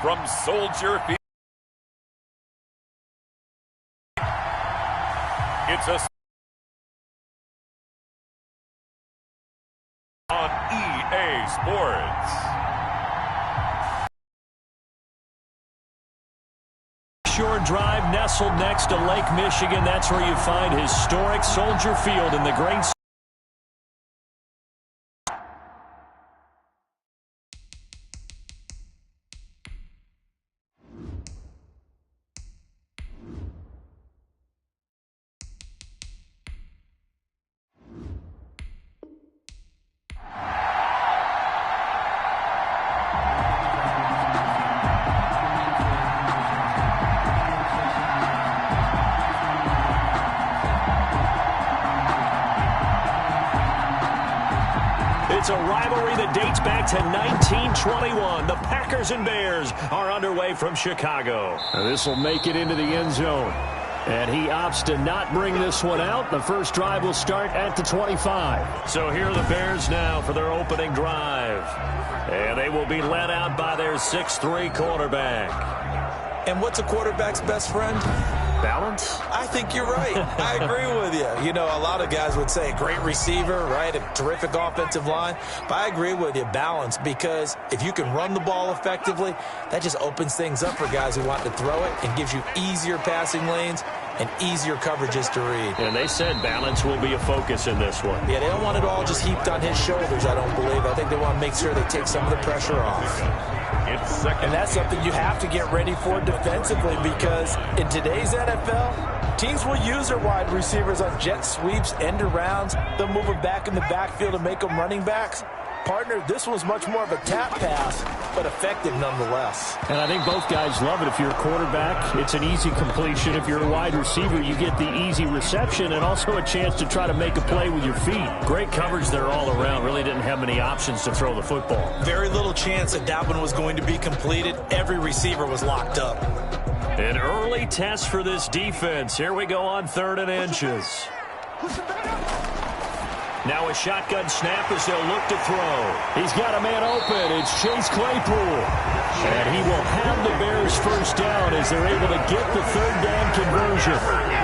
from Soldier Field. It's a on EA Sports. Shore Drive, nestled next to Lake Michigan. That's where you find historic Soldier Field in the great. It's a rivalry that dates back to 1921. The Packers and Bears are underway from Chicago. This will make it into the end zone. And he opts to not bring this one out. The first drive will start at the 25. So here are the Bears now for their opening drive. And they will be led out by their 6'3" quarterback. And what's a quarterback's best friend? Balance? I think you're right. I agree with you. You know, a lot of guys would say great receiver, right? A terrific offensive line. But I agree with you, balance, because if you can run the ball effectively, that just opens things up for guys who want to throw it and gives you easier passing lanes and easier coverages to read. And they said balance will be a focus in this one. Yeah, they don't want it all just heaped on his shoulders, I don't believe. I think they want to make sure they take some of the pressure off. And that's something you have to get ready for defensively, because in today's NFL, teams will use their wide receivers on jet sweeps, end arounds. They'll move them back in the backfield and make them running backs. Partner, this was much more of a tap pass, but effective nonetheless. And I think both guys love it. If you're a quarterback, it's an easy completion. If you're a wide receiver, you get the easy reception and also a chance to try to make a play with your feet. Great coverage there all around. Really didn't have many options to throw the football. Very little chance that one was going to be completed. Every receiver was locked up. An early test for this defense. Here we go on 3rd and inches. Now a shotgun snap as they'll look to throw. He's got a man open. It's Chase Claypool. And he will have the Bears first down as they're able to get the 3rd down conversion.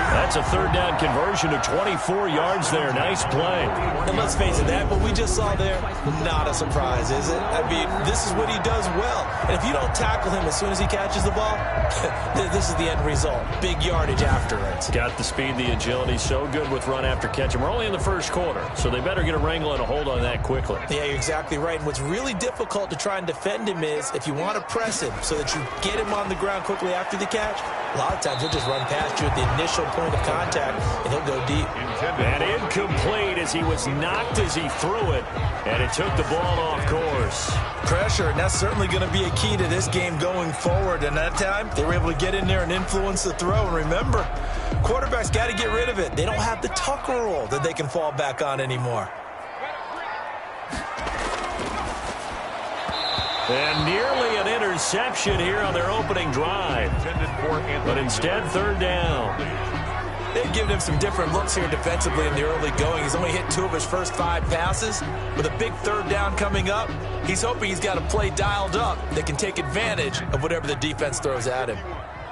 That's a 3rd down conversion of 24 yards there. Nice play. And let's face it, that what we just saw there, not a surprise, is it? I mean, this is what he does well. And if you don't tackle him as soon as he catches the ball, this is the end result. Big yardage after it. Got the speed, the agility, so good with run after catch. And we're only in the first quarter, so they better get a wrangle and a hold on that quickly. Yeah, you're exactly right. And what's really difficult to try and defend him is if you want to press him so that you get him on the ground quickly after the catch, a lot of times he'll just run past you at the initial point of contact, and he'll go deep. And incomplete as he was knocked as he threw it, and it took the ball off course. Pressure, and that's certainly going to be a key to this game going forward. And that time, they were able to get in there and influence the throw. And remember, quarterbacks got to get rid of it. They don't have the Tucker rule that they can fall back on anymore. And nearly an interception here on their opening drive. But instead, 3rd down. They've given him some different looks here defensively in the early going. He's only hit 2 of his first 5 passes. With a big 3rd down coming up, he's hoping he's got a play dialed up that can take advantage of whatever the defense throws at him.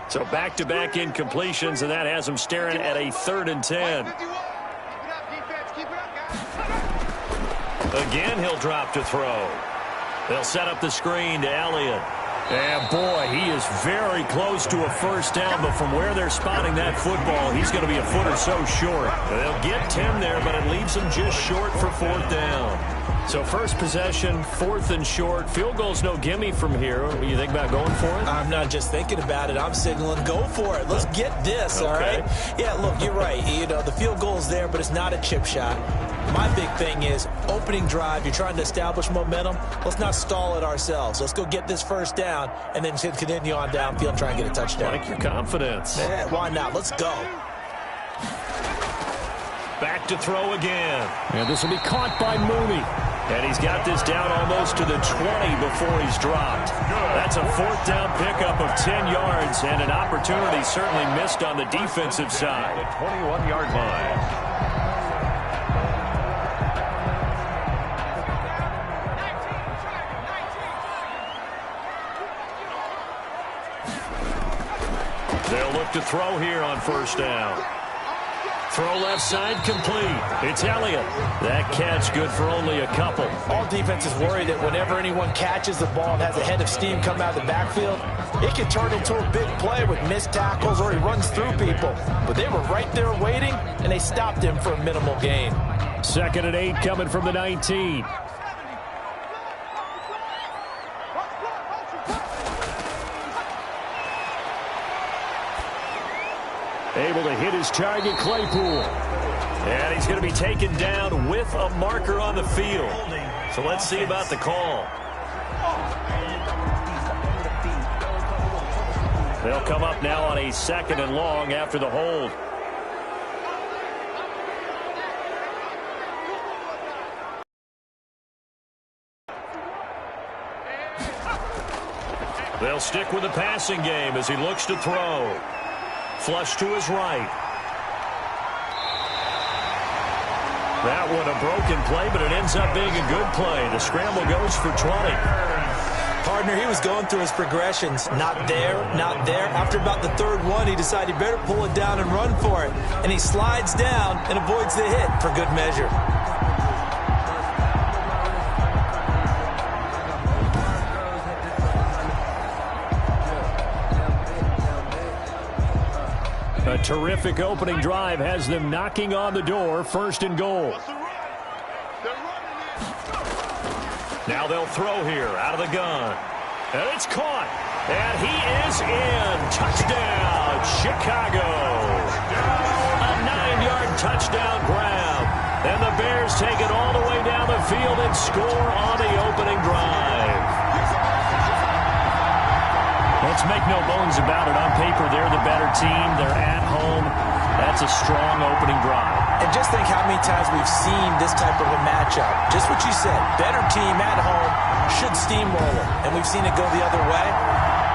So back-to-back incompletions, and that has him staring at a 3rd and 10. Again, he'll drop to throw. They'll set up the screen to Elliott. And, boy, he is very close to a first down, but from where they're spotting that football, he's going to be a foot or so short. They'll get 10 there, but it leaves him just short for 4th down. So first possession, 4th and short. Field goal's no gimme from here. What do you think about going for it? I'm not just thinking about it. I'm signaling go for it. Let's get this, all right? Yeah, look, you're right. You know, the field goal's there, but it's not a chip shot. My big thing is opening drive. You're trying to establish momentum. Let's not stall it ourselves. Let's go get this first down and then continue on downfield and try and get a touchdown. Like your confidence. Yeah, why not? Let's go. Back to throw again. And this will be caught by Mooney. And he's got this down almost to the 20 before he's dropped. That's a 4th down pickup of 10 yards and an opportunity certainly missed on the defensive side. 21-yard line. look to throw here on first down. Throw left side complete. It's Elliott. That catch good for only a couple. All defenses worry that whenever anyone catches the ball and has a head of steam come out of the backfield, it can turn into a big play with missed tackles or he runs through people. But they were right there waiting, and they stopped him for a minimal gain. 2nd and 8 coming from the 19. Able to hit his target, Claypool. And he's going to be taken down with a marker on the field. So let's see about the call. They'll come up now on a 2nd and long after the hold. They'll stick with the passing game as he looks to throw. Flush to his right. That one a broken play, but it ends up being a good play. The scramble goes for 20. Partner, he was going through his progressions. Not there, not there. After about the 3rd one, he decided he better pull it down and run for it. And he slides down and avoids the hit for good measure. A terrific opening drive has them knocking on the door. 1st and goal. Now they'll throw here out of the gun. And it's caught. And he is in. Touchdown, Chicago. A 9-yard touchdown grab. And the Bears take it all the way down the field and score on the opening drive. Let's make no bones about it. On paper, they're the better team. They're at home. That's a strong opening drive. And just think how many times we've seen this type of a matchup. Just what you said. Better team at home should steamroll it. And we've seen it go the other way.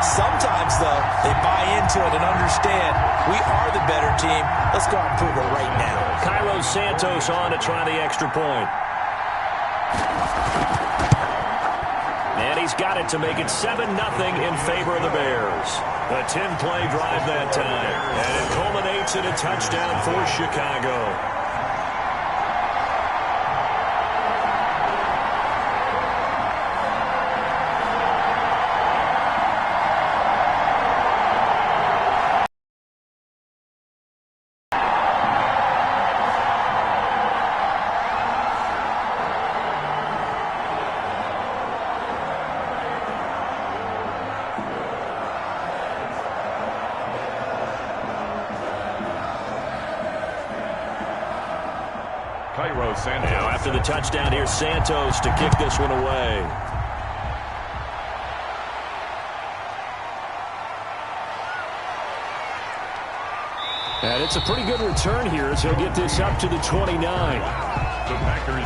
Sometimes, though, they buy into it and understand we are the better team. Let's go out and prove it right now. Cairo Santos on to try the extra point. And he's got it to make it 7-0 in favor of the Bears. A 10-play drive that time. And it culminates in a touchdown for Chicago. Now after the touchdown, here's Santos to kick this one away. And it's a pretty good return here as he'll get this up to the 29.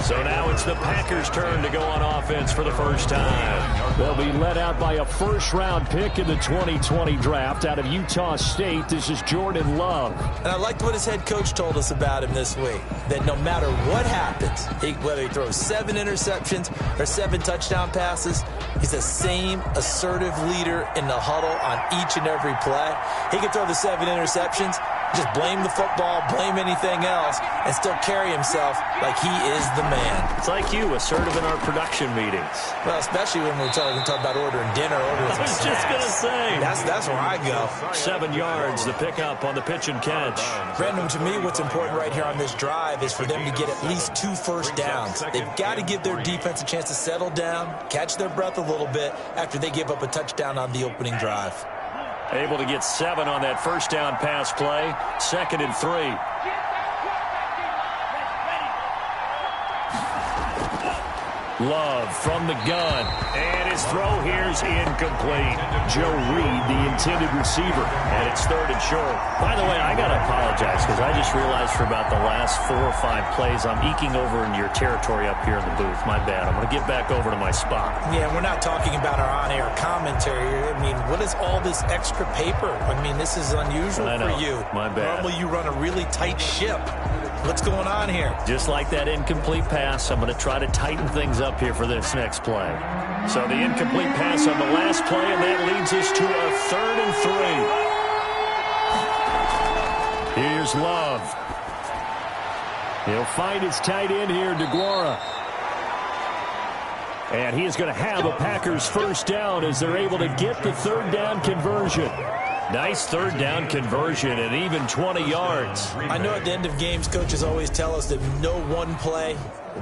So now it's the Packers' turn to go on offense for the first time. They'll be led out by a first-round pick in the 2020 draft out of Utah State. This is Jordan Love. And I liked what his head coach told us about him this week, that no matter what happens, whether he throws 7 interceptions or 7 touchdown passes, he's the same assertive leader in the huddle on each and every play. He can throw the 7 interceptions, just blame the football, blame anything else, and still carry himself like he is the man. It's like you, assertive in our production meetings. Well, especially when we're talking about ordering dinner, ordering some snacks. I was just going to say. That's where I go. 7 yards, the pickup on the pitch and catch. Brandon, to me, what's important right here on this drive is for them to get at least 2 first downs. They've got to give their defense a chance to settle down, catch their breath a little bit after they give up a touchdown on the opening drive. Able to get 7 on that first down pass play. 2nd and 3. Love from the gun. And his throw here's incomplete. Joe Reed, the intended receiver. And it's 3rd and short. By the way, I got to apologize because I just realized for about the last 4 or 5 plays, I'm eking over into your territory up here in the booth. My bad. I'm going to get back over to my spot. Yeah, we're not talking about our on-air commentary. I mean, what is all this extra paper? I mean, this is unusual for you. My bad. Normally you run a really tight ship. What's going on here? Just like that incomplete pass, I'm going to try to tighten things up here for this next play. So the incomplete pass on the last play, and that leads us to a 3rd and 3. Here's Love. He'll find his tight end here, DeGuara. And he is going to have a Packers first down as they're able to get the third down conversion. Nice third down conversion and even 20 yards. I know at the end of games, coaches always tell us that no one play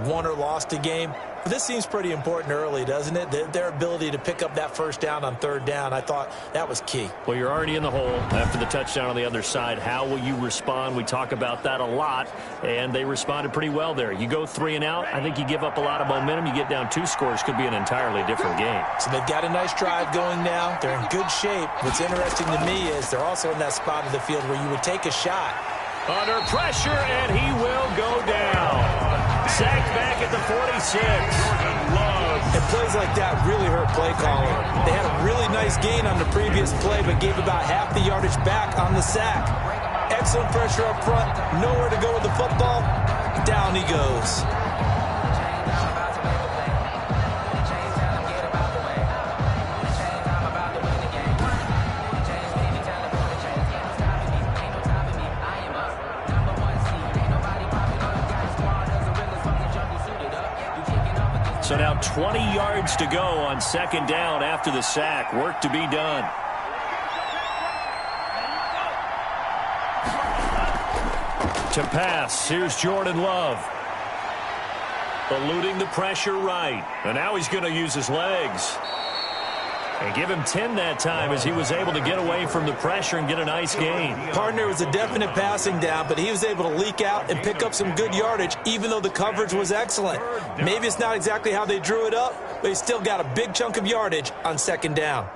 won or lost a game. But this seems pretty important early, doesn't it? Their ability to pick up that first down on third down, I thought that was key. Well, you're already in the hole after the touchdown on the other side. How will you respond? We talk about that a lot, and they responded pretty well there. You go 3 and out, I think you give up a lot of momentum. You get down 2 scores, could be an entirely different game. So they've got a nice drive going now. They're in good shape. What's interesting to me is they're also in that spot of the field where you would take a shot. Under pressure, and he will go down. Sacked back at the 46. And plays like that really hurt play calling. They had a really nice gain on the previous play, but gave about half the yardage back on the sack. Excellent pressure up front. Nowhere to go with the football. Down he goes. So now 20 yards to go on second down after the sack. Work to be done. To pass, here's Jordan Love. Eluding the pressure right. And now he's going to use his legs. And give him 10 that time as he was able to get away from the pressure and get a nice gain. Partner was a definite passing down, but he was able to leak out and pick up some good yardage, even though the coverage was excellent. Maybe it's not exactly how they drew it up, but he still got a big chunk of yardage on second down.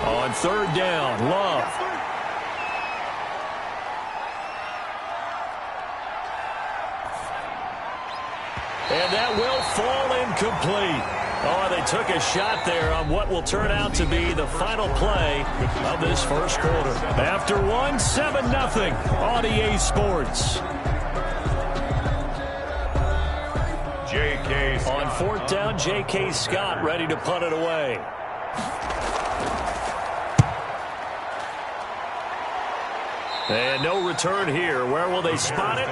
On third down, Love. And that will fall incomplete. Oh, they took a shot there on what will turn out to be the final play of this first quarter. After one, 7-0 on EA Sports. J.K. Scott. On fourth down, J.K. Scott ready to punt it away. And no return here. Where will they spot it?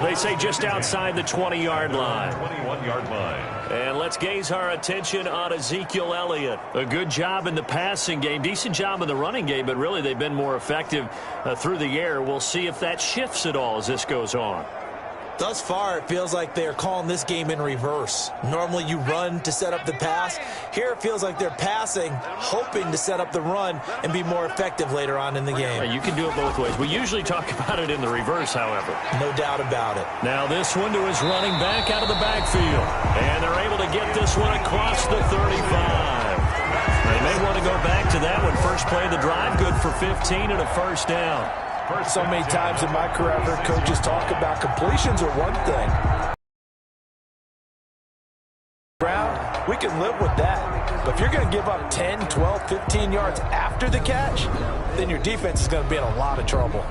They say just outside the 20-yard line. 21-yard line. And let's gaze our attention on Ezekiel Elliott. A good job in the passing game. Decent job in the running game, but really they've been more effective through the air. We'll see if that shifts at all as this goes on. Thus far, it feels like they're calling this game in reverse. Normally you run to set up the pass. Here it feels like they're passing, hoping to set up the run and be more effective later on in the game. You can do it both ways. We usually talk about it in the reverse, however. No doubt about it. Now this one to his running back out of the backfield. And they're able to get this one across the 35. They may want to go back to that one. First play of the drive, good for 15 and a first down. So many times in my career, I've heard coaches talk about completions are one thing. Brown, we can live with that. But if you're going to give up 10, 12, 15 yards after the catch, then your defense is going to be in a lot of trouble.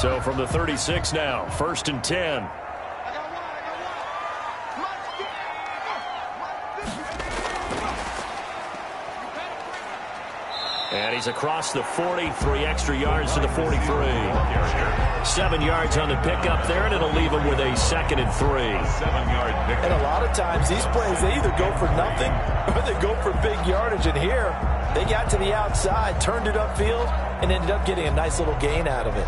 So from the 36 now, 1st and 10. And he's across the 40, 3 extra yards to the 43. 7 yards on the pickup there, and it'll leave him with a 2nd and 3. 7-yard pickup. And a lot of times these plays, they either go for nothing or they go for big yardage. And here, they got to the outside, turned it upfield, and ended up getting a nice little gain out of it.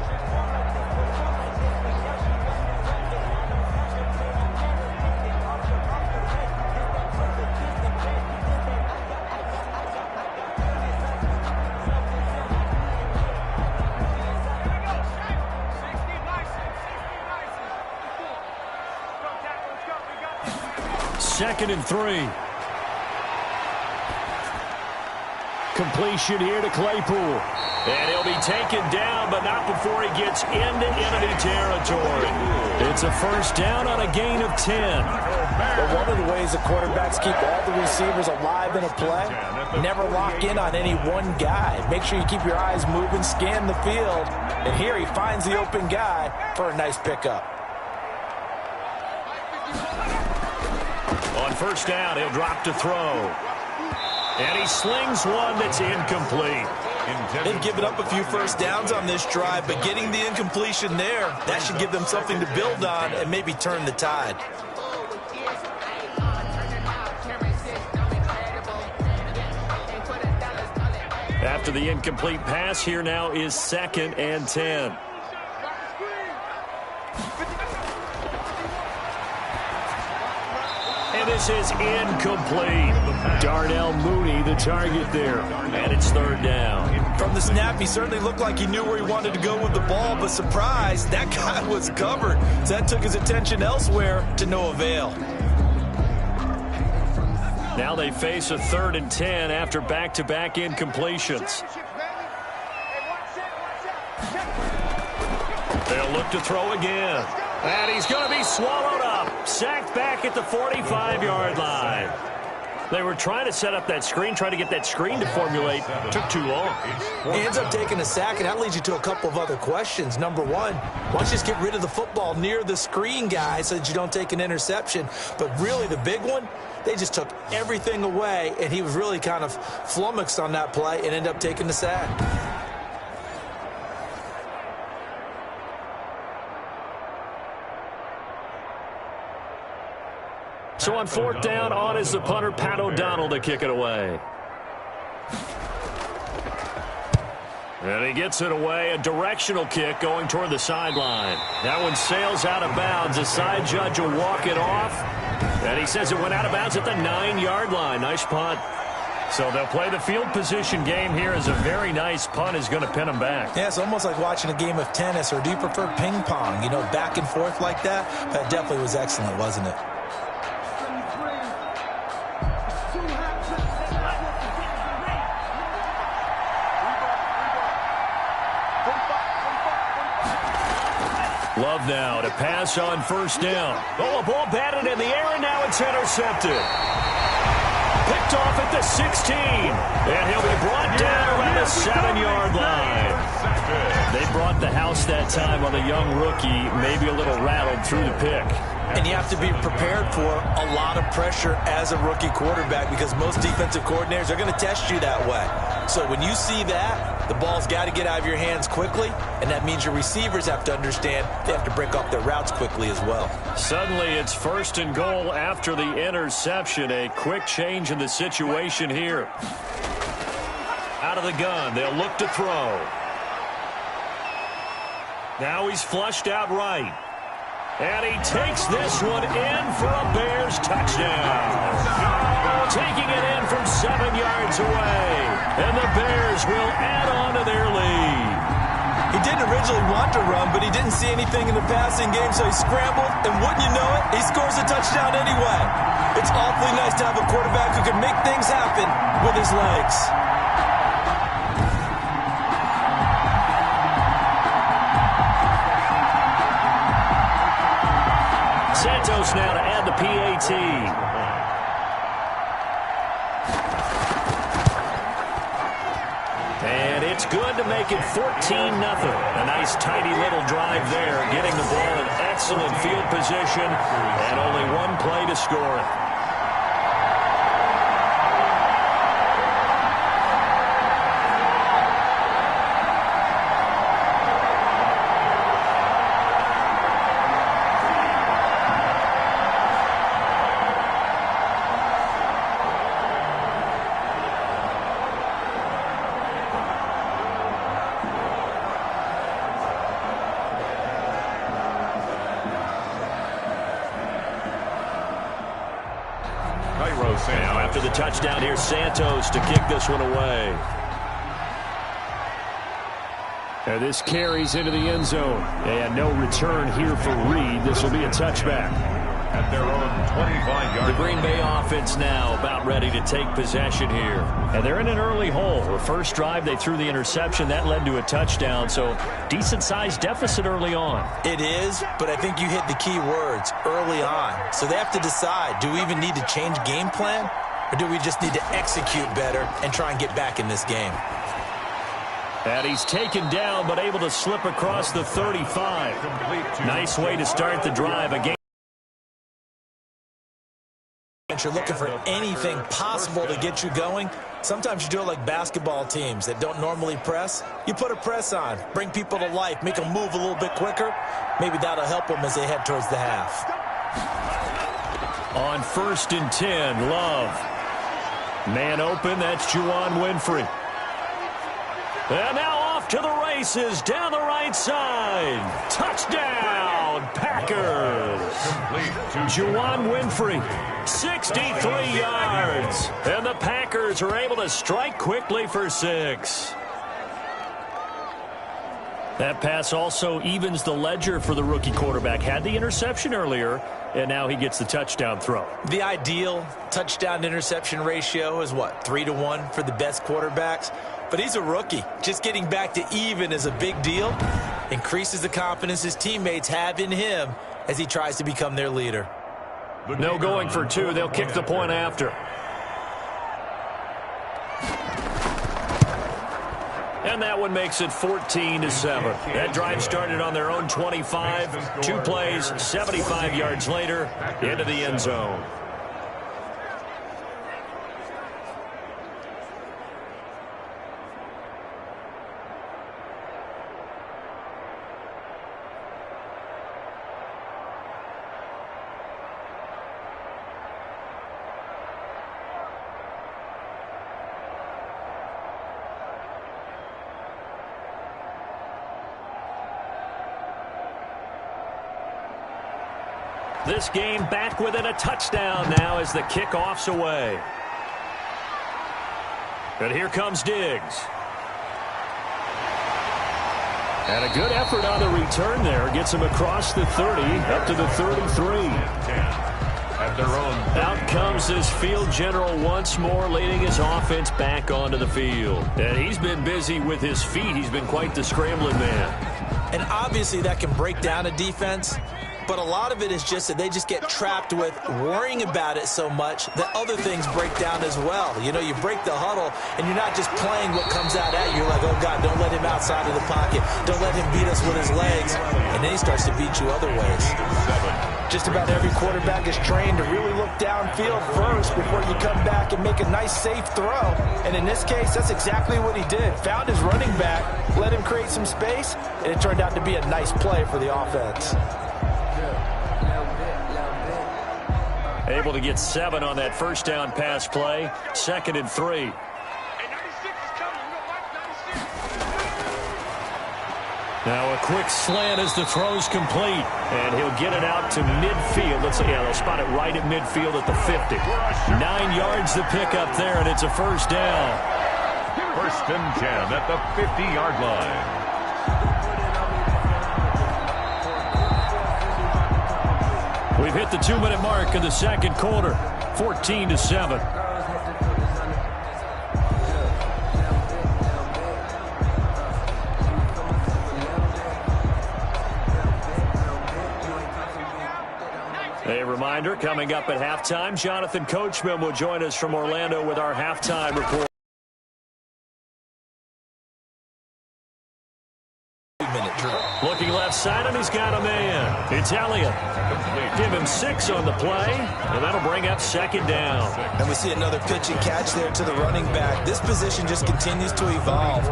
Second and 3. Completion here to Claypool. And he'll be taken down, but not before he gets into enemy territory. It's a first down on a gain of 10. But one of the ways the quarterbacks keep all the receivers alive in a play, never lock in on any one guy. Make sure you keep your eyes moving, scan the field. And here he finds the open guy for a nice pickup. On first down, he'll drop to throw. And he slings one that's incomplete. They've given up a few first downs on this drive, but getting the incompletion there, that should give them something to build on and maybe turn the tide. After the incomplete pass, here now is 2nd and 10. And this is incomplete. Darnell Mooney, the target there. And it's 3rd down. From the snap, he certainly looked like he knew where he wanted to go with the ball, but surprise, that guy was covered. So that took his attention elsewhere to no avail. Now they face a 3rd and 10 after back-to-back incompletions. They'll look to throw again. And he's going to be swallowed up. Sacked back at the 45-yard line. They were trying to set up that screen, trying to get that screen to formulate. Took too long. He ends up taking a sack, and that leads you to a couple of other questions. Number one, why don't you just get rid of the football near the screen guy so that you don't take an interception? But really the big one, they just took everything away, and he was really kind of flummoxed on that play and ended up taking the sack. So on 4th down, on is the punter, Pat O'Donnell, to kick it away. And he gets it away, a directional kick going toward the sideline. That one sails out of bounds. The side judge will walk it off. And he says it went out of bounds at the 9-yard line. Nice punt. So they'll play the field position game here as a very nice punt is going to pin them back. Yeah, it's almost like watching a game of tennis, or do you prefer ping pong? You know, back and forth like that? That definitely was excellent, wasn't it? Love now to pass on 1st down. Oh, a ball batted in the air, and now it's intercepted. Picked off at the 16. And he'll be brought down around the 7-yard line. They brought the house that time on the young rookie, maybe a little rattled through the pick. And you have to be prepared for a lot of pressure as a rookie quarterback, because most defensive coordinators are going to test you that way. So when you see that, the ball's got to get out of your hands quickly, and that means your receivers have to understand they have to break off their routes quickly as well. Suddenly it's 1st and goal after the interception. A quick change in the situation here. Out of the gun, they'll look to throw. Now he's flushed out right. And he takes this one in for a Bears touchdown. Taking it in from 7 yards away. And the Bears will add on to their lead. He didn't originally want to run, but he didn't see anything in the passing game, so he scrambled. And wouldn't you know it, he scores a touchdown anyway. It's awfully nice to have a quarterback who can make things happen with his legs. Santos now to add the PAT. And it's good to make it 14-0. A nice tidy little drive there, getting the ball in excellent field position, and only one play to score it. Now after the touchdown, here's Santos to kick this one away. And this carries into the end zone. And no return here for Reed. This will be a touchback. at their own 25-yard The Green Bay offense now about ready to take possession here. And they're in an early hole. The first drive, they threw the interception. That led to a touchdown, so decent-sized deficit early on. It is, but I think you hit the key words, early on. So they have to decide, do we even need to change game plan, or do we just need to execute better and try and get back in this game? And he's taken down, but able to slip across the 35. Nice way to start the drive. Again. You're looking for anything possible to get you going. Sometimes you do it like basketball teams that don't normally press. You put a press on, bring people to life, make them move a little bit quicker. Maybe that'll help them as they head towards the half. On 1st and 10, Love. Man open, that's Juwan Winfrey. And now off to the races, down the right side. Touchdown, Packers. Juwan Winfrey, 63 yards. And the Packers are able to strike quickly for 6. That pass also evens the ledger for the rookie quarterback. Had the interception earlier, and now he gets the touchdown throw. The ideal touchdown-interception ratio is what, 3-to-1 for the best quarterbacks? But he's a rookie. Just getting back to even is a big deal. Increases the confidence his teammates have in him as he tries to become their leader. No going for 2. They'll kick the point after. And that one makes it 14-7. That drive started on their own 25. 2 plays, 75 yards later, into the end zone. This game back within a touchdown now as the kickoff's away. But here comes Diggs. And a good effort on the return there. Gets him across the 30, up to the 33. at their own. Out comes this field general once more, leading his offense back onto the field. And he's been busy with his feet. He's been quite the scrambling man. And obviously that can break down a defense. But a lot of it is just that they just get trapped with worrying about it so much that other things break down as well. You know, you break the huddle, and you're not just playing what comes out at you. You're like, oh, God, don't let him outside of the pocket. Don't let him beat us with his legs. And then he starts to beat you other ways. Just about every quarterback is trained to really look downfield first before you come back and make a nice, safe throw. And in this case, that's exactly what he did. Found his running back, let him create some space, and it turned out to be a nice play for the offense. Able to get 7 on that first down pass play. 2nd and 3. Now a quick slant as the throw's complete. And he'll get it out to midfield. Let's see, yeah, they'll spot it right at midfield at the 50. 9 yards to pick up there, and it's a first down. 1st and 10 at the 50-yard line. We've hit the 2-minute mark of the second quarter. 14-7. A reminder, coming up at halftime, Jonathan Coachman will join us from Orlando with our halftime report. Looking left side, and he's got a man. It's Elliott. Give him 6 on the play, and that'll bring up 2nd down. And we see another pitch and catch there to the running back. This position just continues to evolve.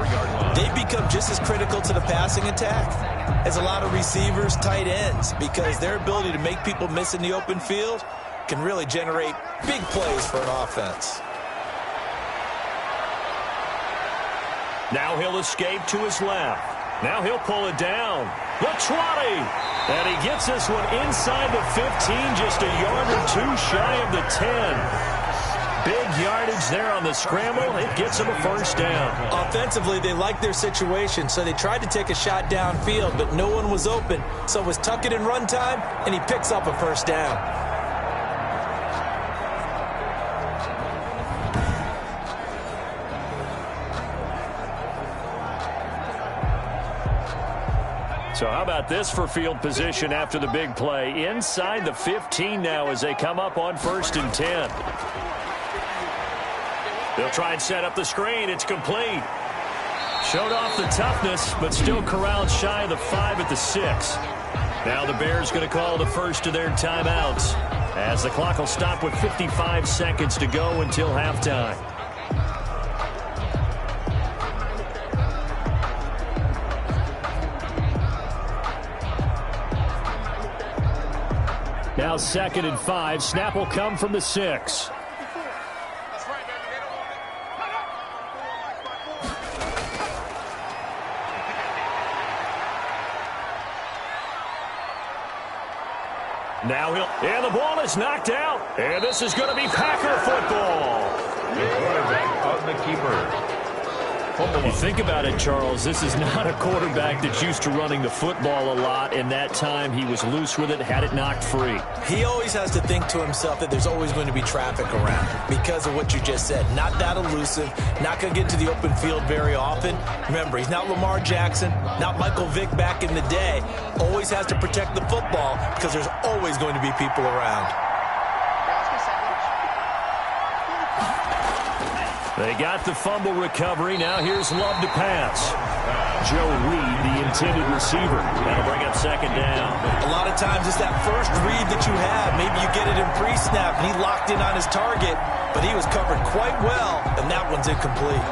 They've become just as critical to the passing attack as a lot of receivers, tight ends, because their ability to make people miss in the open field can really generate big plays for an offense. Now he'll escape to his left. Now he'll pull it down. The 20. And he gets this one inside the 15, just a yard or 2 shy of the 10. Big yardage there on the scramble. It gets him a first down. Offensively, they liked their situation, so they tried to take a shot downfield, but no one was open. So it was tuck it in run time, and he picks up a first down. So how about this for field position after the big play? Inside the 15 now as they come up on 1st and 10. They'll try and set up the screen. It's complete. Showed off the toughness, but still corralled shy of the 5 at the 6. Now the Bears going to call the first of their timeouts as the clock will stop with 55 seconds to go until halftime. Now 2nd and 5. Snap will come from the 6. Now and the ball is knocked out. And this is going to be Packer football. The quarterback on the keeper. You think about it, Charles, this is not a quarterback that's used to running the football a lot, and that time he was loose with it, had it knocked free. He always has to think to himself that there's always going to be traffic around because of what you just said. Not that elusive, not going to get into the open field very often. Remember, he's not Lamar Jackson, not Michael Vick back in the day. Always has to protect the football because there's always going to be people around. They got the fumble recovery. Now here's Love to pass. Joe Reed, the intended receiver. That'll bring up 2nd down. A lot of times it's that first read that you have. Maybe you get it in pre-snap, and he locked in on his target, but he was covered quite well, and that one's incomplete.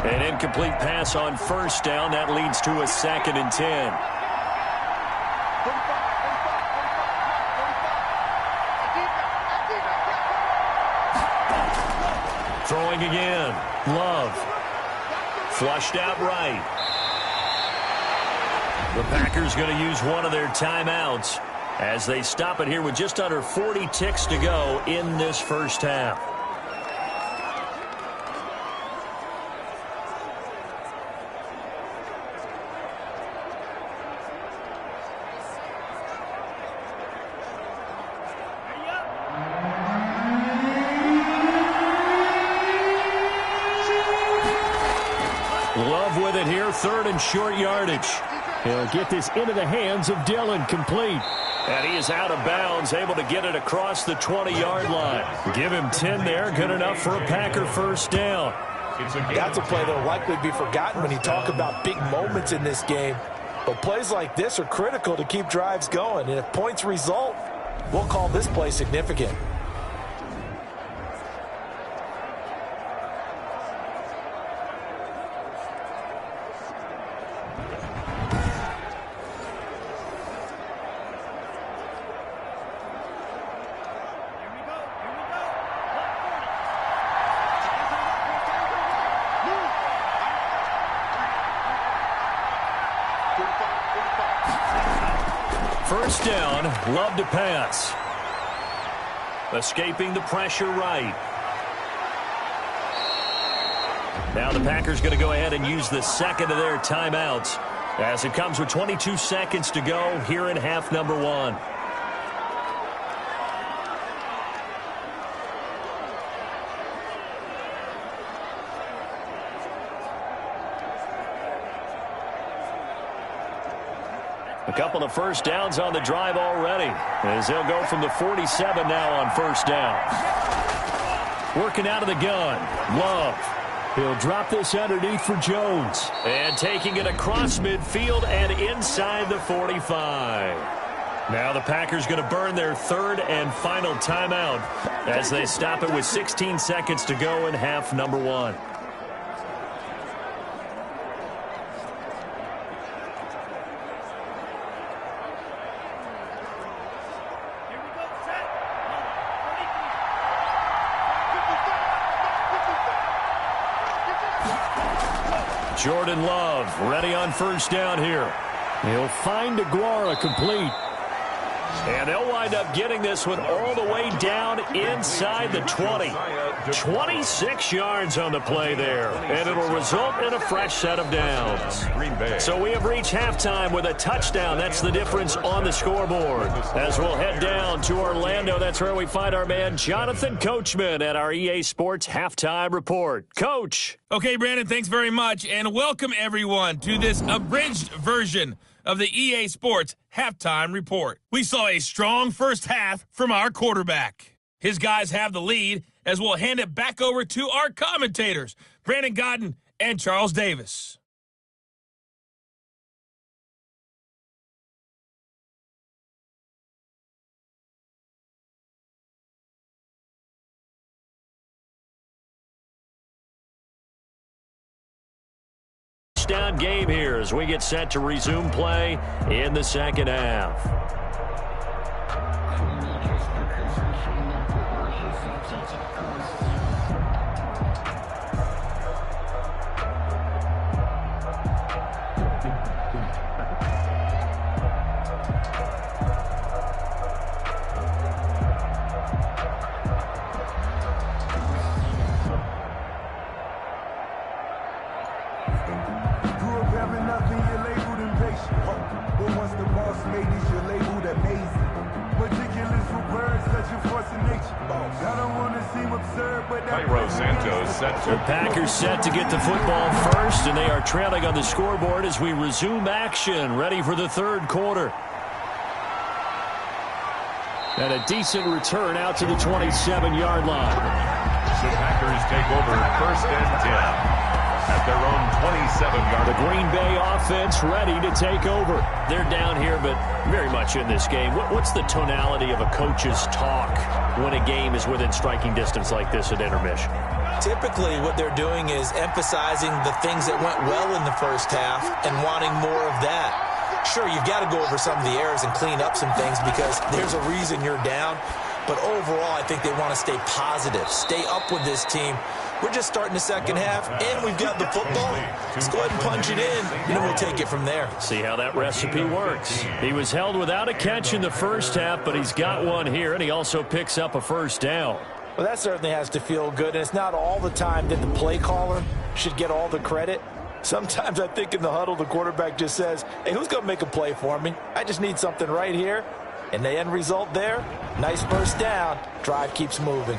An incomplete pass on 1st down. That leads to a 2nd and 10. Throwing again. Love. Flushed out right. The Packers going to use one of their timeouts as they stop it here with just under 40 ticks to go in this first half. Love with it here, 3rd and short yardage. He'll get this into the hands of Dillon, complete. And he is out of bounds, able to get it across the 20-yard line. Give him 10 there, good enough for a Packer 1st down. That's a play that will likely be forgotten when you talk about big moments in this game. But plays like this are critical to keep drives going. And if points result, we'll call this play significant. First down, Love to pass. Escaping the pressure right. Now the Packers going to go ahead and use the 2nd of their timeouts as it comes with 22 seconds to go here in half number 1. A couple of 1st downs on the drive already as they'll go from the 47 now on 1st down. Working out of the gun, Love. He'll drop this underneath for Jones. And taking it across midfield and inside the 45. Now the Packers going to burn their 3rd and final timeout as they stop it with 16 seconds to go in half number 1. Jordan Love ready on 1st down here. He'll find Aguara complete. And they'll wind up getting this one all the way down inside the 20. 26 yards on the play there. And it'll result in a fresh set of downs. So we have reached halftime with a touchdown. That's the difference on the scoreboard. As we'll head down to Orlando, that's where we find our man Jonathan Coachman at our EA Sports Halftime Report. Coach. Okay, Brandon, thanks very much. And welcome, everyone, to this abridged version of the EA Sports Halftime Report. We saw a strong first half from our quarterback. His guys have the lead as we'll hand it back over to our commentators, Brandon Godden and Charles Davis. Down game here as we get set to resume play in the second half. The Packers set to get the football first, and they are trailing on the scoreboard as we resume action, ready for the third quarter. And a decent return out to the 27-yard line. The Packers take over 1st and 10 at their own 27-yard line. The Green Bay offense ready to take over. They're down here, but very much in this game. What's the tonality of a coach's talk when a game is within striking distance like this at intermission? Typically, what they're doing is emphasizing the things that went well in the first half and wanting more of that. Sure, you've got to go over some of the errors and clean up some things because there's a reason you're down. But overall, I think they want to stay positive, stay up with this team. We're just starting the second half, and we've got the football. Let's go ahead and punch it in, and then we'll take it from there. See how that recipe works. He was held without a catch in the first half, but he's got one here, and he also picks up a first down. Well, that certainly has to feel good, and it's not all the time that the play caller should get all the credit. Sometimes I think in the huddle, the quarterback just says, hey, who's going to make a play for me? I just need something right here. And the end result there, nice first down. Drive keeps moving.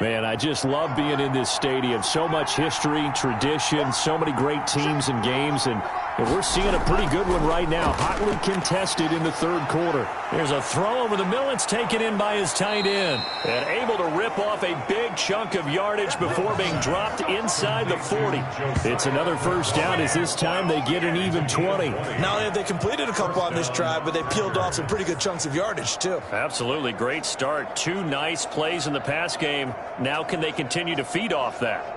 Man, I just love being in this stadium. So much history, tradition, so many great teams and games, and we're seeing a pretty good one right now. Hotly contested in the third quarter. There's a throw over the middle. It's taken in by his tight end. And able to rip off a big chunk of yardage before being dropped inside the 40. It's another first down as this time they get an even 20. Not only have they completed a couple on this drive, but they peeled off some pretty good chunks of yardage, too. Absolutely. Great start. 2 nice plays in the pass game. Now can they continue to feed off that?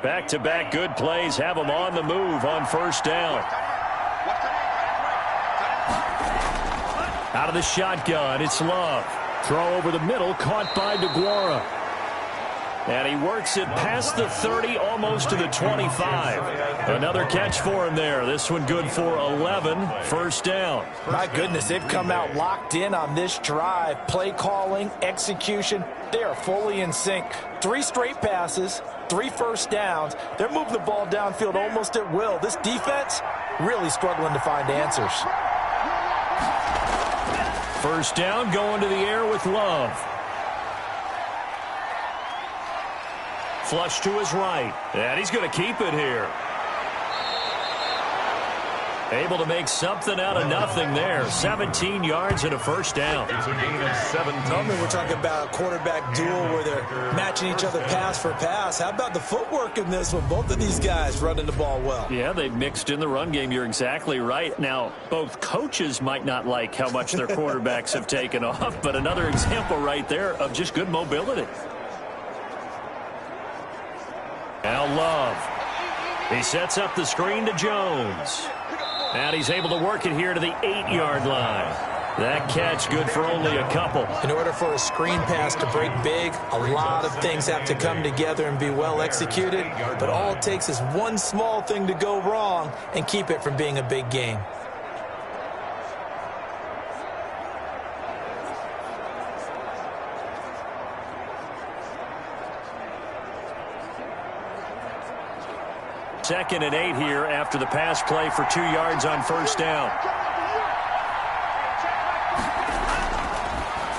Back-to-back good plays have them on the move on first down. Out of the shotgun, it's Love. Throw over the middle, caught by DeGuara. And he works it past the 30, almost to the 25. Another catch for him there. This one good for 11, first down. My goodness, they've come out locked in on this drive. Play calling, execution, they are fully in sync. 3 straight passes, 3 first downs. They're moving the ball downfield almost at will. This defense really struggling to find answers. First down, going to the air with Love. Flush to his right, and he's going to keep it here. Able to make something out of nothing there. 17 yards and a first down. It's a gain of 17. We're talking about a quarterback duel where they're matching each other pass for pass. How about the footwork in this one? Both of these guys running the ball well. Yeah, they've mixed in the run game. You're exactly right. Now, both coaches might not like how much their quarterbacks have taken off, but another example right there of just good mobility. Now Love. He sets up the screen to Jones. And he's able to work it here to the 8-yard line. That catch good for only a couple. In order for a screen pass to break big, a lot of things have to come together and be well executed. But all it takes is one small thing to go wrong and keep it from being a big game. Second and 8 here after the pass play for 2 yards on first down.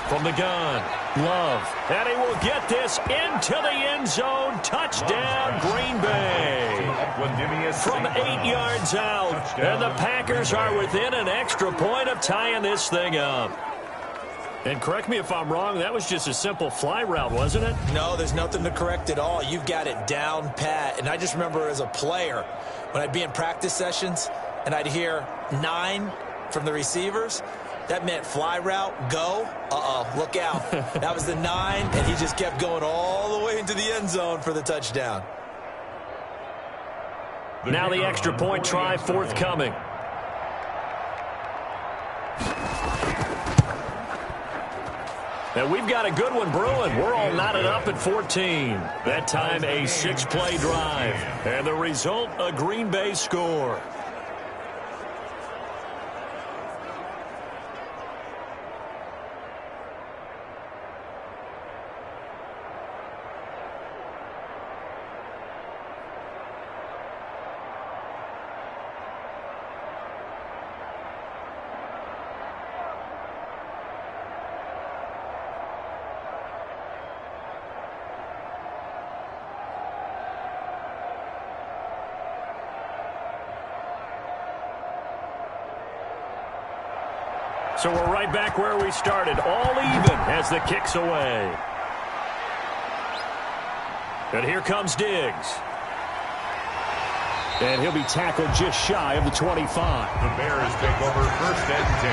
From the gun, Love. And he will get this into the end zone. Touchdown, Green Bay. From 8 yards out. And the Packers are within an extra point of tying this thing up. And correct me if I'm wrong, that was just a simple fly route, wasn't it? No, there's nothing to correct at all. You've got it down pat. And I just remember as a player, when I'd be in practice sessions and I'd hear 9 from the receivers, that meant fly route, go. Look out. That was the 9, and he just kept going all the way into the end zone for the touchdown. Now the extra point try forthcoming. And we've got a good one brewing. We're all knotted up at 14. That time a 6-play drive. And the result, a Green Bay score. So we're right back where we started, all even as the kick's away. And here comes Diggs. And he'll be tackled just shy of the 25. The Bears take over first and 10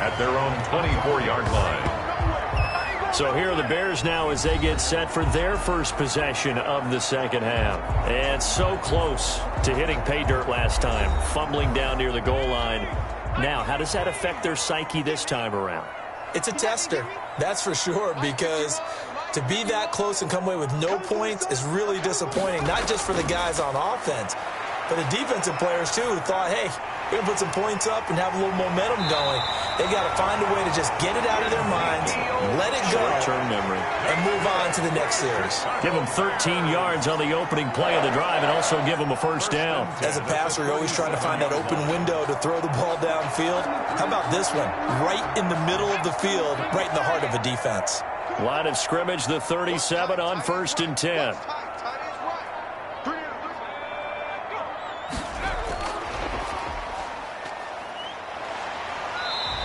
at their own 24-yard line. So here are the Bears now as they get set for their first possession of the second half. And so close to hitting pay dirt last time, fumbling down near the goal line. Now, how does that affect their psyche this time around? It's a tester, that's for sure, because to be that close and come away with no points is really disappointing, not just for the guys on offense, but the defensive players, too, who thought, hey, we're going to put some points up and have a little momentum going. They got to find a way to just get it out of their minds, let it go, short-term memory, and move on to the next series. Give them 13 yards on the opening play of the drive and also give them a first down. As a passer, you're always trying to find that open window to throw the ball downfield. How about this one? Right in the middle of the field, right in the heart of a defense. Line of scrimmage, the 37 on first and 10.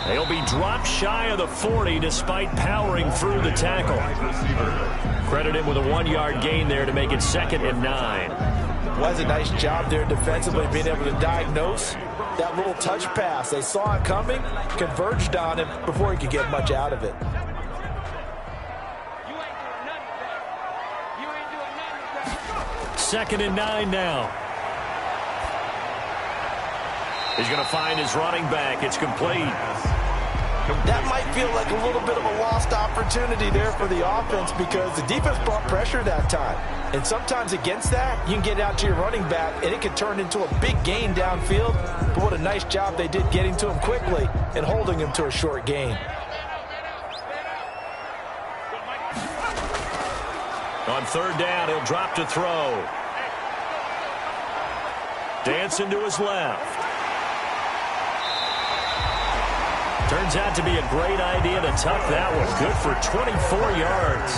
They'll be dropped shy of the 40 despite powering through the tackle. Credit him with a 1-yard gain there to make it 2nd and 9. Was a nice job there defensively, being able to diagnose that little touch pass. They saw it coming, converged on it before he could get much out of it. Second and 9 now. He's going to find his running back. It's complete. That might feel like a little bit of a lost opportunity there for the offense because the defense brought pressure that time. And sometimes against that, you can get out to your running back, and it can turn into a big gain downfield. But what a nice job they did getting to him quickly and holding him to a short gain. On third down, he'll drop to throw. Dancing to his left. Turns out to be a great idea to tuck that one. Good for 24 yards.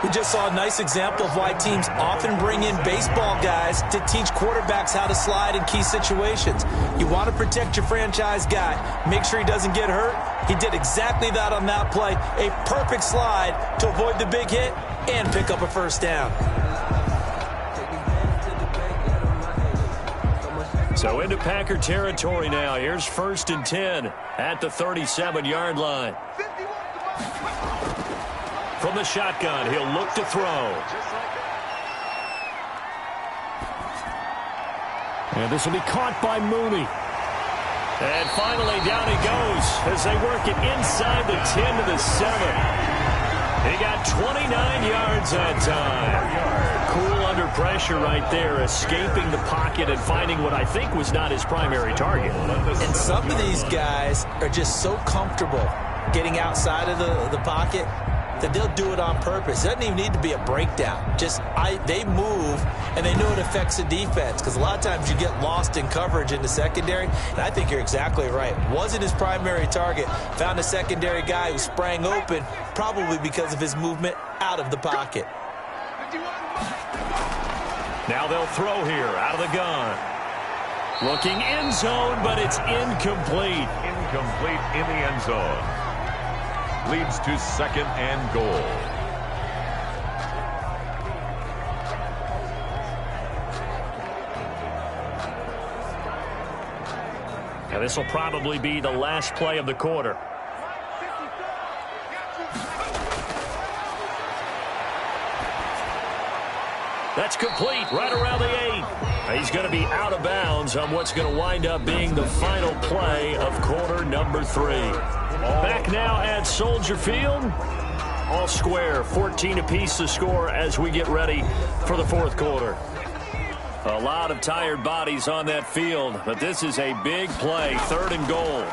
We just saw a nice example of why teams often bring in baseball guys to teach quarterbacks how to slide in key situations. You want to protect your franchise guy. Make sure he doesn't get hurt. He did exactly that on that play. A perfect slide to avoid the big hit and pick up a first down. So into Packer territory now. Here's 1st and 10 at the 37-yard line. From the shotgun, he'll look to throw. And this will be caught by Mooney. And finally, down he goes as they work it inside the 10 to the 7. He got 29 yards that time. Cool under pressure right there, escaping the pocket and finding what I think was not his primary target. And some of these guys are just so comfortable getting outside of the pocket that they'll do it on purpose. It doesn't even need to be a breakdown. They move, and they know it affects the defense, because a lot of times you get lost in coverage in the secondary, and I think you're exactly right. Wasn't his primary target. Found a secondary guy who sprang open, probably because of his movement out of the pocket. Now they'll throw here out of the gun. Looking end zone, but it's incomplete. Incomplete in the end zone. Leads to 2nd and goal. Now this will probably be the last play of the quarter. That's complete right around the 8. He's going to be out of bounds on what's going to wind up being the final play of quarter number 3. Back now at Soldier Field. All square, 14 apiece to score as we get ready for the 4th quarter. A lot of tired bodies on that field, but this is a big play, 3rd and goal.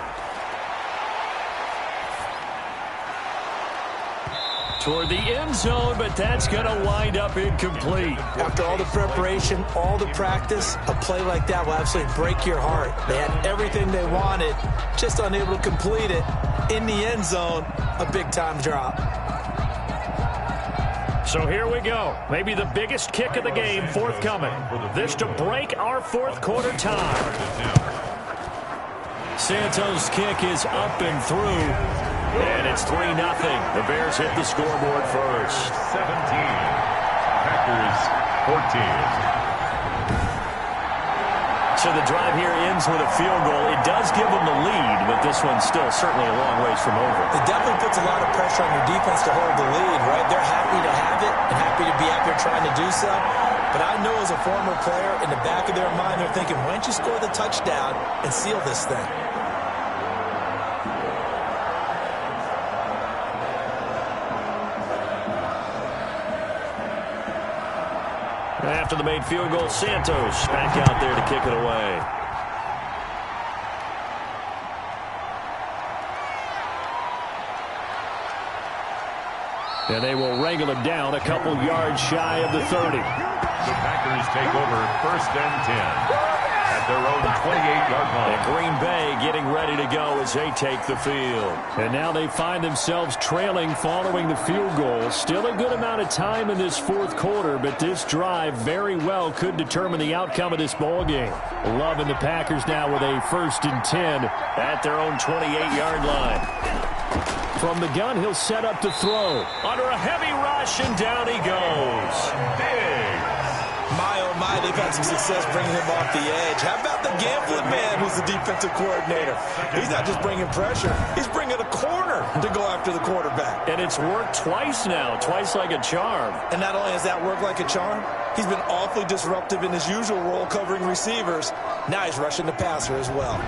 Toward the end zone, but that's going to wind up incomplete. After all the preparation, all the practice, a play like that will absolutely break your heart. They had everything they wanted, just unable to complete it. In the end zone, a big-time drop. So here we go. Maybe the biggest kick of the game forthcoming. This to break our 4th quarter tie. Santos' kick is up and through. And it's 3-0. The Bears hit the scoreboard first. 17. Packers 14. So the drive here ends with a field goal. It does give them the lead, but this one's still certainly a long ways from over. It definitely puts a lot of pressure on your defense to hold the lead, right? They're happy to have it and happy to be out there trying to do so. But I know as a former player, in the back of their mind, they're thinking, why don't you score the touchdown and seal this thing? After the made field goal, Santos back out there to kick it away. And they will wrangle him down a couple yards shy of the 30. The Packers take over 1st and 10 at their own 28-yard line. And Green Bay getting ready to go as they take the field. And now they find themselves trailing following the field goal. Still a good amount of time in this 4th quarter, but this drive very well could determine the outcome of this ball game. Loving the Packers now with a 1st and 10 at their own 28-yard line. From the gun, he'll set up to throw. Under a heavy rush, and down he goes. Big. My, oh my, they've had some success bringing him off the edge. How about the gambling man who's the defensive coordinator? He's not just bringing pressure. He's bringing a corner to go after the quarterback. And it's worked twice now, twice like a charm. And not only has that worked like a charm, he's been awfully disruptive in his usual role covering receivers. Now he's rushing the passer as well.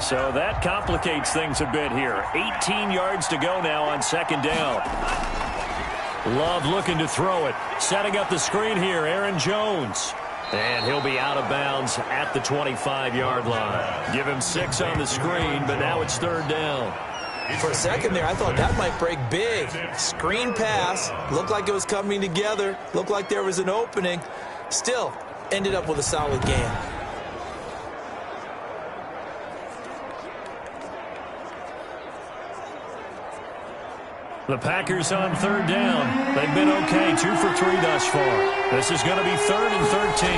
So that complicates things a bit here. 18 yards to go now on 2nd down. Love looking to throw it. Setting up the screen here, Aaron Jones. And he'll be out of bounds at the 25-yard line. Give him 6 on the screen, but now it's 3rd down. For a second there, I thought that might break big. Screen pass. Looked like it was coming together. Looked like there was an opening. Still, ended up with a solid game. The Packers on 3rd down. They've been okay, 2 for 3 thus far. This is going to be 3rd and 13.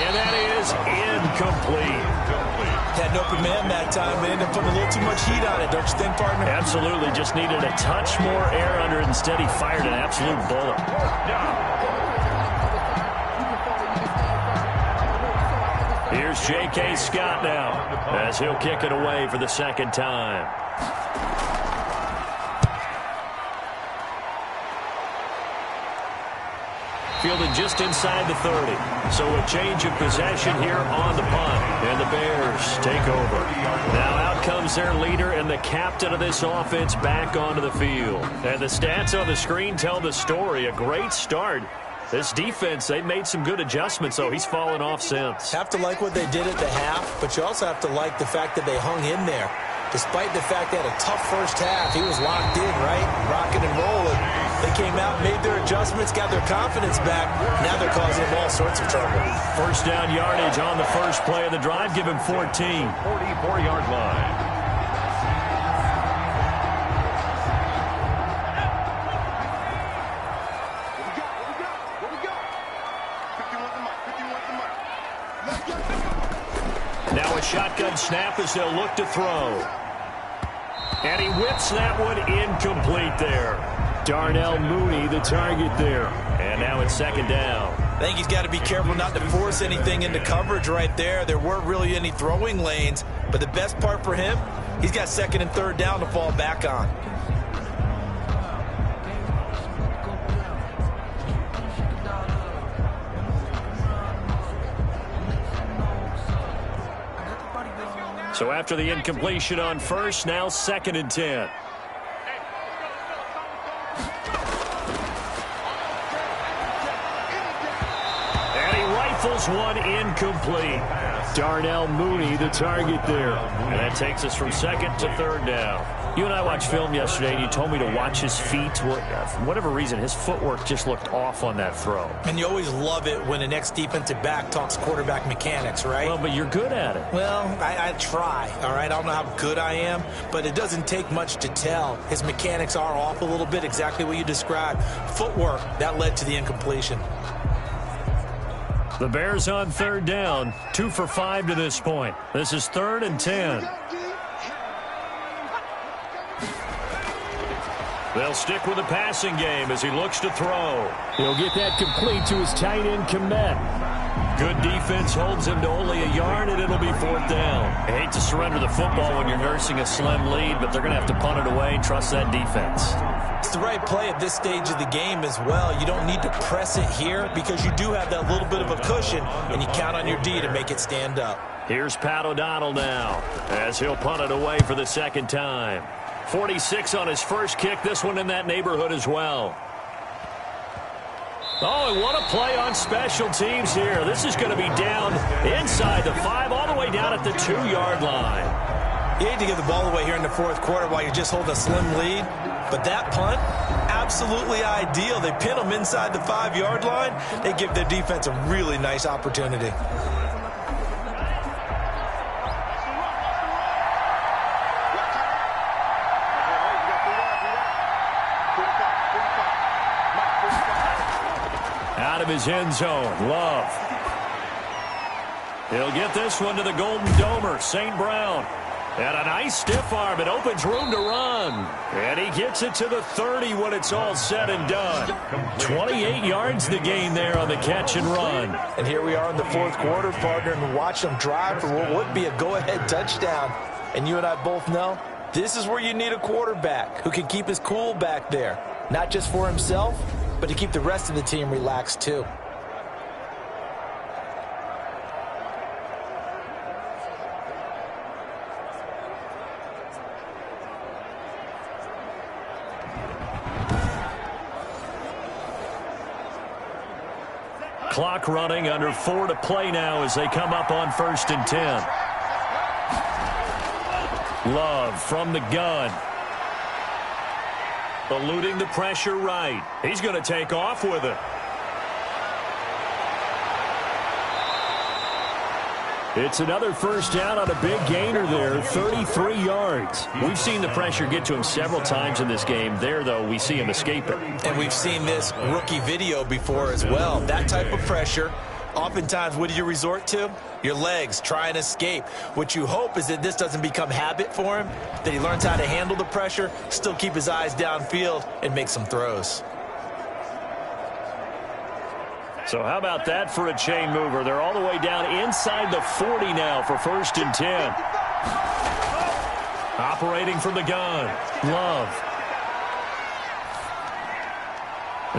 And that is incomplete. Had an open man that time, but ended up putting a little too much heat on it, don't you think, partner? Absolutely. Just needed a touch more air under it. Instead, he fired an absolute bullet. Here's Here's J.K. Scott now as he'll kick it away for the second time. Fielded just inside the 30. So a change of possession here on the punt. And the Bears take over. Now out comes their leader and the captain of this offense back onto the field. And the stats on the screen tell the story. A great start. This defense, they made some good adjustments, though. He's fallen off since. Have to like what they did at the half, but you also have to like the fact that they hung in there. Despite the fact they had a tough first half, he was locked in, right? Rocking and rolling. They came out, made their adjustments, got their confidence back. Now they're causing him all sorts of trouble. First down yardage on the first play of the drive. Give him 14. 44-yard line. Now a shotgun snap as they'll look to throw. And he whips that one incomplete there. Darnell Mooney, the target there. And now it's second down. I think he's got to be careful not to force anything into coverage right there. There weren't really any throwing lanes. But the best part for him, he's got second and third down to fall back on. So after the incompletion on first, now second and 10. And he rifles one incomplete. Darnell Mooney, the target there. And that takes us from second to third down. You and I watched film yesterday, and you told me to watch his feet. For whatever reason, his footwork just looked off on that throw. And you always love it when an ex-defensive back talks quarterback mechanics, right? Well, but you're good at it. Well, I try, all right? I don't know how good I am, but it doesn't take much to tell. His mechanics are off a little bit, exactly what you described. Footwork, that led to the incompletion. The Bears on third down, 2 for 5 to this point. This is 3rd and 10. They'll stick with the passing game as he looks to throw. He'll get that complete to his tight end, Komet. Good defense holds him to only a yard, and it'll be 4th down. I hate to surrender the football when you're nursing a slim lead, but they're going to have to punt it away and trust that defense. It's the right play at this stage of the game as well. You don't need to press it here because you do have that little bit of a cushion, and you count on your D to make it stand up. Here's Pat O'Donnell now as he'll punt it away for the second time. 46 on his first kick, this one in that neighborhood as well. Oh, and what a play on special teams here. This is going to be down inside the 5, all the way down at the 2-yard line. You hate to give the ball away here in the fourth quarter while you just hold a slim lead, but that punt, absolutely ideal. They pin them inside the 5-yard line. They give their defense a really nice opportunity. Out of his end zone, Love. He'll get this one to the Golden Domer, St. Brown. And a nice stiff arm. It opens room to run. And he gets it to the 30 when it's all said and done. 28 yards the gain there on the catch and run. And here we are in the fourth quarter, partner, and watch them drive for what would be a go-ahead touchdown. And you and I both know this is where you need a quarterback who can keep his cool back there. Not just for himself, but to keep the rest of the team relaxed too. Clock running, under 4 to play now as they come up on 1st and 10. Love from the gun. Eluding the pressure right. He's going to take off with it. It's another first down on a big gainer there, 33 yards. We've seen the pressure get to him several times in this game. There, though, we see him escape it. And we've seen this rookie video before as well. That type of pressure, oftentimes, what do you resort to? Your legs, try and escape. What you hope is that this doesn't become habit for him, that he learns how to handle the pressure, still keep his eyes downfield, and make some throws. So how about that for a chain mover? They're all the way down inside the 40 now for 1st and 10. Operating from the gun, Love.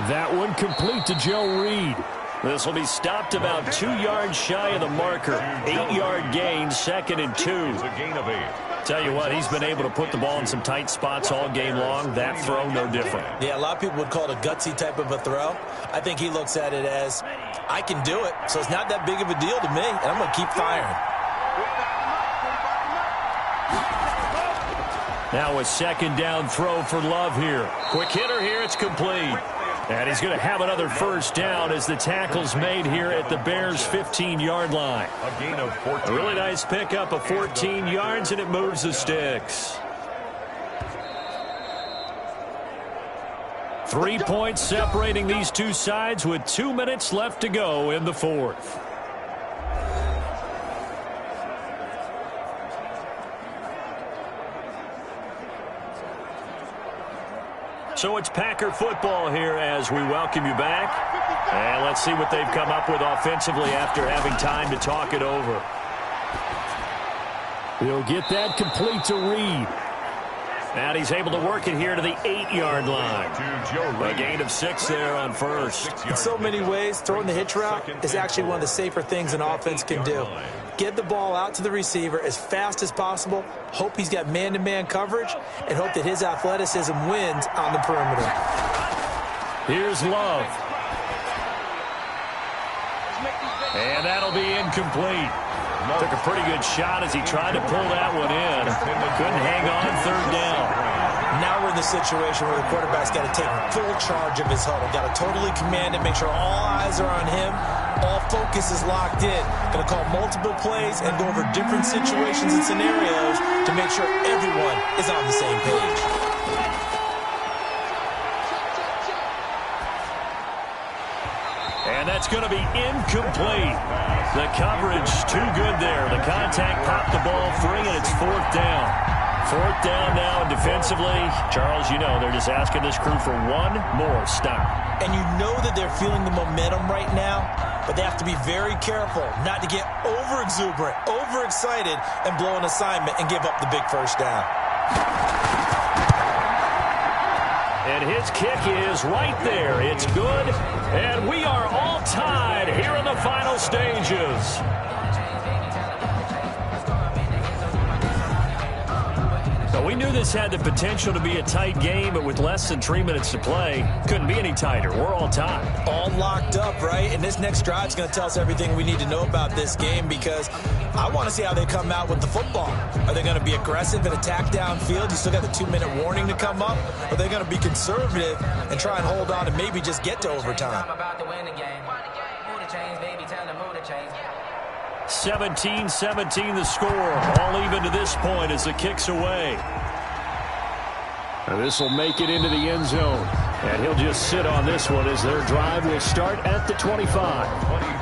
That one complete to Joe Reed. This will be stopped about 2 yards shy of the marker. 8-yard gain, 2nd and 2. A gain of 8. Tell you what, he's been able to put the ball in some tight spots all game long. That throw, no different. Yeah, a lot of people would call it a gutsy type of a throw. I think he looks at it as, I can do it, so it's not that big of a deal to me, and I'm going to keep firing. Now a 2nd down throw for Love here. Quick hitter here, it's complete. And he's going to have another 1st down as the tackle's made here at the Bears' 15-yard line. A gain of 14. A really nice pickup of 14 yards, and it moves the sticks. 3 points separating these two sides with 2 minutes left to go in the 4th. So it's Packer football here as we welcome you back. And let's see what they've come up with offensively after having time to talk it over. He'll get that complete to Reed. And he's able to work it here to the 8-yard line. A gain of 6 there on 1st. In so many ways, throwing the hitch route is actually one of the safer things an offense can do. Get the ball out to the receiver as fast as possible, hope he's got man-to-man coverage, and hope that his athleticism wins on the perimeter. Here's Love. And that'll be incomplete. Took a pretty good shot as he tried to pull that one in. Couldn't hang on 3rd down. Now we're in the situation where the quarterback's got to take full charge of his huddle. Got to totally command it, make sure all eyes are on him. All focus is locked in. Going to call multiple plays and go over different situations and scenarios to make sure everyone is on the same page. And that's going to be incomplete. The coverage too good there. The contact popped the ball free, and it's 4th down. 4th down now, and defensively, Charles, you know, they're just asking this crew for one more stop. And you know that they're feeling the momentum right now, but they have to be very careful not to get over-exuberant, over-excited, and blow an assignment and give up the big 1st down. And his kick is right there. It's good, and we are all tied here in the final stages. We knew this had the potential to be a tight game, but with less than 3 minutes to play, couldn't be any tighter. We're all tied. All locked up, right? And this next drive is going to tell us everything we need to know about this game, because I want to see how they come out with the football. Are they going to be aggressive and attack downfield? You still got the 2-minute warning to come up? Or are they going to be conservative and try and hold on and maybe just get to overtime? 17-17 the score. All even to this point as the kick's away. This will make it into the end zone. And he'll just sit on this one as their drive will start at the 25.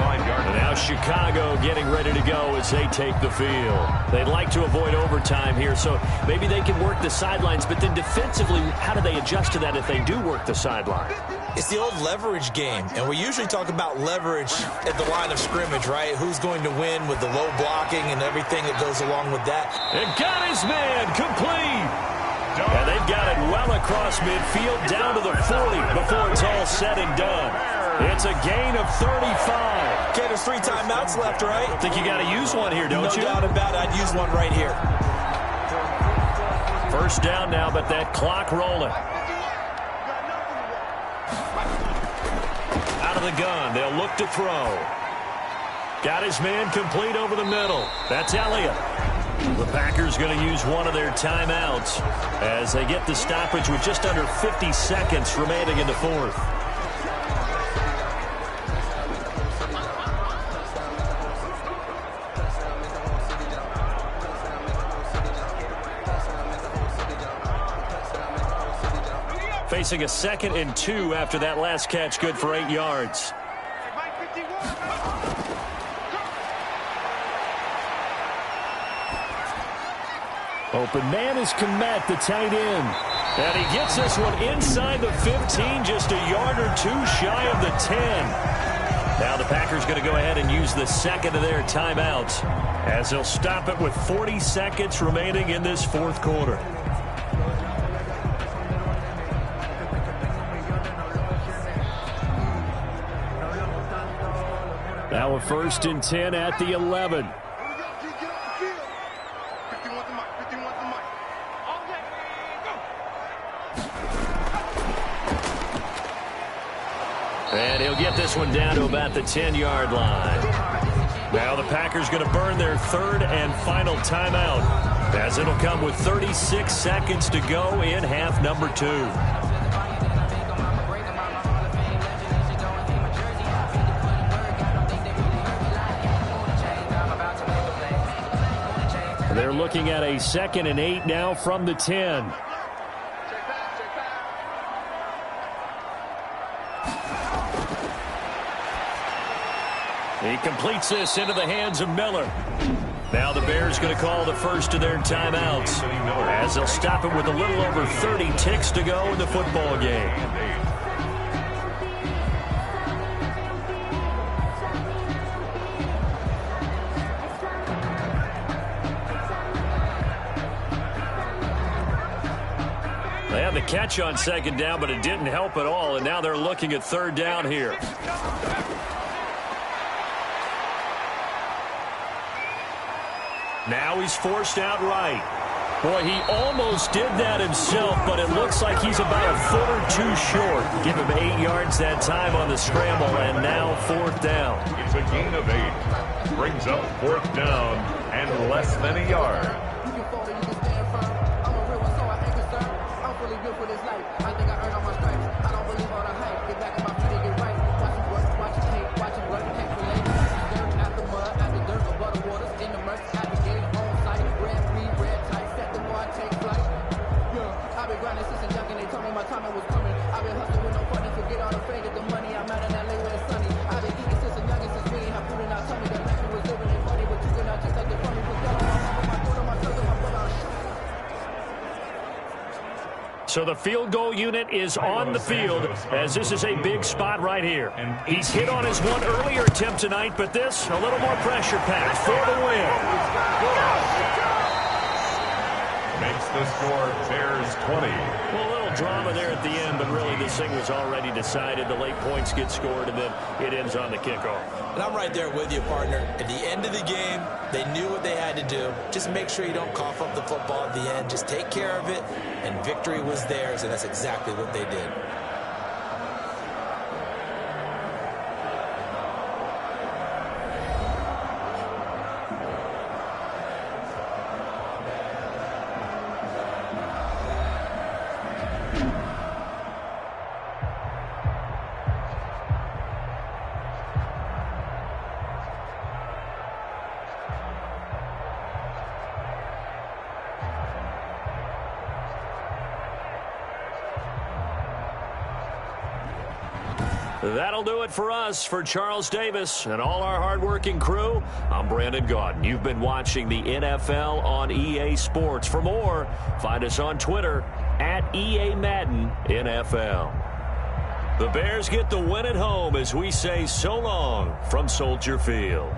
And now Chicago getting ready to go as they take the field. They'd like to avoid overtime here, so maybe they can work the sidelines. But then defensively, how do they adjust to that if they do work the sideline? It's the old leverage game, and we usually talk about leverage at the line of scrimmage, right? Who's going to win with the low blocking and everything that goes along with that. And got his man complete. And they've got it well across midfield down to the 40 before it's all said and done. It's a gain of 35. Okay, there's 3 timeouts left, right? I think you got to use one here, don't you? No doubt about it. I'd use one right here. 1st down now, but that clock rolling. Out of the gun. They'll look to throw. Got his man complete over the middle. That's Elliott. The Packers going to use one of their timeouts as they get the stoppage with just under 50 seconds remaining in the 4th. Facing a 2nd and 2 after that last catch, good for 8 yards. Open man is Komet, the tight end. And he gets this one inside the 15, just a yard or 2 shy of the 10. Now the Packers going to go ahead and use the second of their timeouts as they'll stop it with 40 seconds remaining in this fourth quarter. Now a 1st and 10 at the 11. And he'll get this one down to about the 10-yard line. Now the Packers going to burn their 3rd and final timeout as it'll come with 36 seconds to go in half number 2. They're looking at a 2nd and 8 now from the 10. He completes this into the hands of Miller. Now the Bears going to call the first of their timeouts as they'll stop it with a little over 30 ticks to go in the football game. They had the catch on 2nd down, but it didn't help at all, and now they're looking at 3rd down here. Now he's forced out right. Boy, he almost did that himself, but it looks like he's about a foot or 2 short. Give him 8 yards that time on the scramble, and now 4th down. It's a gain of 8. Brings up 4th down and less than a yard. So the field goal unit is on the field as this is a big spot right here. He's hit on his one earlier attempt tonight, but this a little more pressure packed for the win. Makes the score Bears 20. Well, a little drama there at the end, but really this thing was already decided. The late points get scored, and then it ends on the kickoff. And I'm right there with you, partner. At the end of the game, they knew what they had to do. Just make sure you don't cough up the football at the end. Just take care of it, and victory was theirs, and that's exactly what they did. That'll do it for us. For Charles Davis and all our hardworking crew, I'm Brandon Gaudin. You've been watching the NFL on EA Sports. For more, find us on Twitter at EA Madden NFL. The Bears get the win at home as we say so long from Soldier Field.